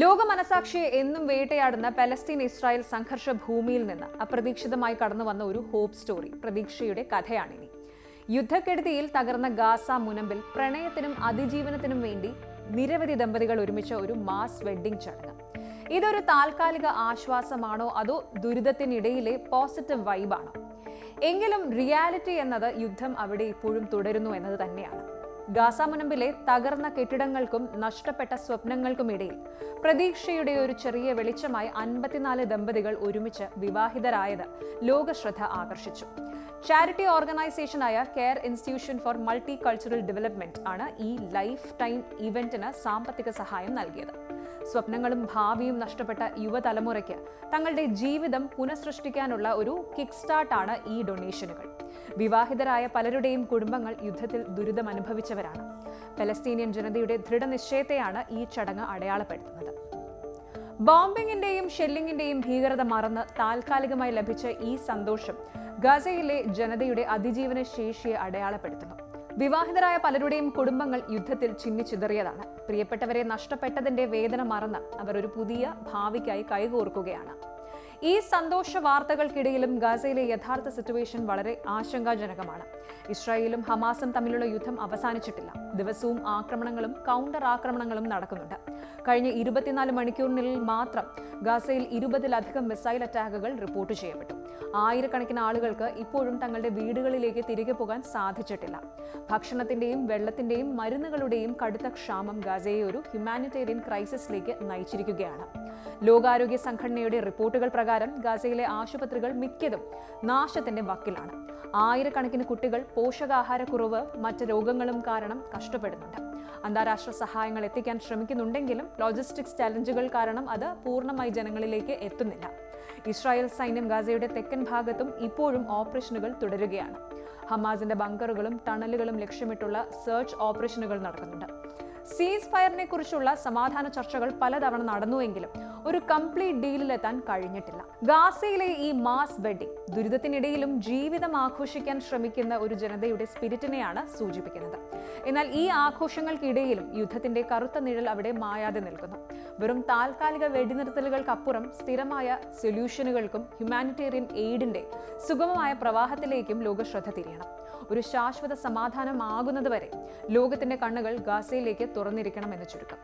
ലോക മനസാക്ഷിയെ എന്നും വേട്ടയാടുന്ന പലസ്തീൻ ഇസ്രായേൽ സംഘർഷ ഭൂമിയിൽ നിന്ന് അപ്രതീക്ഷിതമായി കടന്നു വന്ന ഒരു ഹോപ്പ് സ്റ്റോറി, പ്രതീക്ഷയുടെ കഥയാണിനി. യുദ്ധക്കെടുതിയിൽ തകർന്ന ഗാസ മുനമ്പിൽ പ്രണയത്തിനും അതിജീവനത്തിനും വേണ്ടി നിരവധി ദമ്പതികൾ ഒരുമിച്ച ഒരു മാസ് വെഡ്ഡിംഗ് ചടങ്ങ്. ഇതൊരു താൽക്കാലിക ആശ്വാസമാണോ അതോ ദുരിതത്തിനിടയിലെ പോസിറ്റീവ് വൈബാണോ? എങ്കിലും റിയാലിറ്റി എന്നത് യുദ്ധം അവിടെ ഇപ്പോഴും തുടരുന്നു എന്നത് തന്നെയാണ്. ഗാസ മുനമ്പിലെ തകർന്ന കെട്ടിടങ്ങൾക്കും നഷ്ടപ്പെട്ട സ്വപ്നങ്ങൾക്കുമിടയിൽ പ്രതീക്ഷയുടെ ഒരു ചെറിയ വെളിച്ചമായി 54 ദമ്പതികൾ ഒരുമിച്ച് വിവാഹിതരായത് ലോകശ്രദ്ധ ആകർഷിച്ചു. ചാരിറ്റി ഓർഗനൈസേഷനായ care institution for multicultural development ആണ് ഈ ലൈഫ് ടൈം ഇവന്റിന് സാമ്പത്തിക സഹായം നൽകിയത്. സ്വപ്നങ്ങളും ഭാവിയും നഷ്ടപ്പെട്ട യുവതലമുറയ്ക്ക് തങ്ങളുടെ ജീവിതം പുനഃസൃഷ്ടിക്കാനുള്ള ഒരു കിക്ക് സ്റ്റാർട്ടാണ് ഈ ഡൊണേഷനുകൾ. വിവാഹിതരായ പലരുടെയും കുടുംബങ്ങൾ യുദ്ധത്തിൽ ദുരിതം അനുഭവിച്ചവരാണ്. പലസ്തീനിയൻ ജനതയുടെ ദൃഢനിശ്ചയത്തെയാണ് ഈ ചടങ്ങ് അടയാളപ്പെടുത്തുന്നത്. ബോംബിങ്ങിന്റെയും ഷെല്ലിങ്ങിന്റെയും ഭീകരത മറന്ന് താൽക്കാലികമായി ലഭിച്ച ഈ സന്തോഷം ഗസയിലെ ജനതയുടെ അതിജീവന ശേഷിയെ അടയാളപ്പെടുത്തുന്നു. വിവാഹിതരായ പലരുടെയും കുടുംബങ്ങൾ യുദ്ധത്തിൽ ചിന്നിച്ചിതറിയതാണ്. പ്രിയപ്പെട്ടവരെ നഷ്ടപ്പെട്ടതിന്റെ വേദന മറന്ന് അവർ ഒരു പുതിയ ഭാവിക്കായി കൈകോർക്കുകയാണ്. ഈ സന്തോഷ വാർത്തകൾക്കിടയിലും ഗസയിലെ യഥാർത്ഥ സിറ്റുവേഷൻ വളരെ ആശങ്കാജനകമാണ്. ഇസ്രായേലും ഹമാസും തമ്മിലുള്ള യുദ്ധം അവസാനിച്ചിട്ടില്ല. ദിവസവും ആക്രമണങ്ങളും കൗണ്ടർ ആക്രമണങ്ങളും നടക്കുന്നുണ്ട്. കഴിഞ്ഞ 24 മണിക്കൂറിനുള്ളിൽ മാത്രം ഗസയിൽ 20-ലധികം മിസൈൽ അറ്റാക്കുകൾ റിപ്പോർട്ട് ചെയ്യപ്പെട്ടു. ആയിരക്കണക്കിന് ആളുകൾക്ക് ഇപ്പോഴും തങ്ങളുടെ വീടുകളിലേക്ക് തിരികെ പോകാൻ സാധിച്ചിട്ടില്ല. ഭക്ഷണത്തിന്റെയും വെള്ളത്തിന്റെയും മരുന്നുകളുടെയും കടുത്ത ക്ഷാമം ഗസയെ ഒരു ഹ്യൂമാനിറ്റേറിയൻ ക്രൈസിസിലേക്ക് നയിച്ചിരിക്കുകയാണ്. ലോകാരോഗ്യ സംഘടനയുടെ റിപ്പോർട്ടുകൾ പ്രകാരം ഗസയിലെ ആശുപത്രികൾ മിക്കതും നാശത്തിന്റെ വക്കിലാണ്. ആയിരക്കണക്കിന് കുട്ടികൾ പോഷകാഹാരക്കുറവ്, മറ്റ് രോഗങ്ങളും കാരണം കഷ്ടപ്പെടുന്നുണ്ട്. അന്താരാഷ്ട്ര സഹായങ്ങൾ എത്തിക്കാൻ ശ്രമിക്കുന്നുണ്ടെങ്കിലും ലോജിസ്റ്റിക്സ് ചലഞ്ചുകൾ കാരണം അത് പൂർണ്ണമായി ജനങ്ങളിലേക്ക് എത്തുന്നില്ല. ഇസ്രായേൽ സൈന്യം ഗസയുടെ തെക്കൻ ഭാഗത്തും ഇപ്പോഴും ഓപ്പറേഷനുകൾ തുടരുകയാണ്. ഹമാസിന്റെ ബങ്കറുകളും ടണലുകളും ലക്ഷ്യമിട്ടുള്ള സെർച്ച് ഓപ്പറേഷനുകൾ നടക്കുന്നുണ്ട്. സീസ് ഫയറിനെ കുറിച്ചുള്ള സമാധാന ചർച്ചകൾ പലതവണ നടന്നുവെങ്കിലും ഒരു കംപ്ലീറ്റ് ഡീലിലെത്താൻ കഴിഞ്ഞിട്ടില്ല. ഗാസയിലെ ഈ മാസ് വെഡ്ഡിംഗ് ദുരിതത്തിനിടയിലും ജീവിതം ആഘോഷിക്കാൻ ശ്രമിക്കുന്ന ഒരു ജനതയുടെ സ്പിരിറ്റിനെയാണ് സൂചിപ്പിക്കുന്നത്. എന്നാൽ ഈ ആഘോഷങ്ങൾക്കിടയിലും യുദ്ധത്തിന്റെ കറുത്ത നിഴൽ അവിടെ മായാതെ നിൽക്കുന്നു. വെറും താൽക്കാലിക വെടിനിർത്തലുകൾക്കപ്പുറം സ്ഥിരമായ സൊല്യൂഷനുകൾക്കും ഹ്യൂമാനിറ്റേറിയൻ എയ്ഡിന്റെ സുഗമമായ പ്രവാഹത്തിലേക്കും ലോകശ്രദ്ധ തിരിയണം. ഒരു ശാശ്വത സമാധാനമാകുന്നതുവരെ ലോകത്തിന്റെ കണ്ണുകൾ ഗാസയിലേക്ക് തുറന്നിരിക്കണമെന്ന് ചുരുക്കം.